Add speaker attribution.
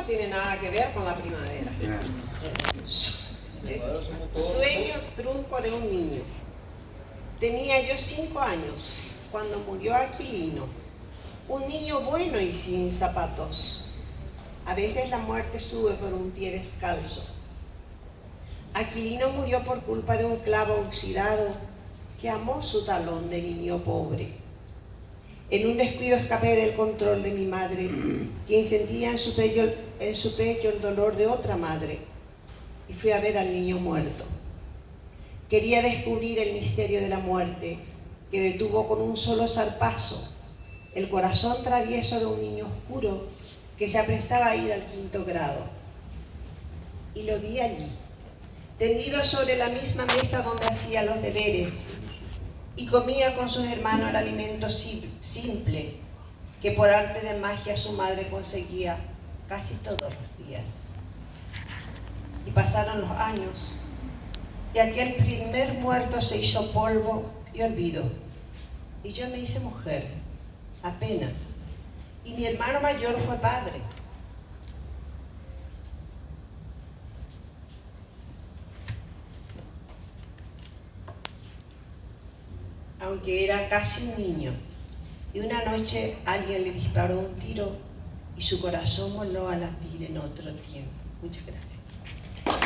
Speaker 1: tiene nada que ver con la primavera. Sueño trunco de un niño. Tenía yo 5 años cuando murió Aquilino, un niño bueno y sin zapatos. A veces la muerte sube por un pie descalzo. Aquilino murió por culpa de un clavo oxidado que amó su talón de niño pobre. En un descuido escapé del control de mi madre, quien sentía en su pecho el dolor de otra madre, y fui a ver al niño muerto. Quería descubrir el misterio de la muerte, que detuvo con un solo zarpazo el corazón travieso de un niño oscuro que se aprestaba a ir al 5º grado. Y lo vi allí, tendido sobre la misma mesa donde hacía los deberes y comía con sus hermanos el alimento simple que por arte de magia su madre conseguía casi todos los días. Y pasaron los años y aquel primer muerto se hizo polvo y olvido. Y yo me hice mujer, apenas. Y mi hermano mayor fue padre. Aunque era casi un niño. Y una noche alguien le disparó un tiro y su corazón volvió a latir en otro tiempo. Muchas gracias.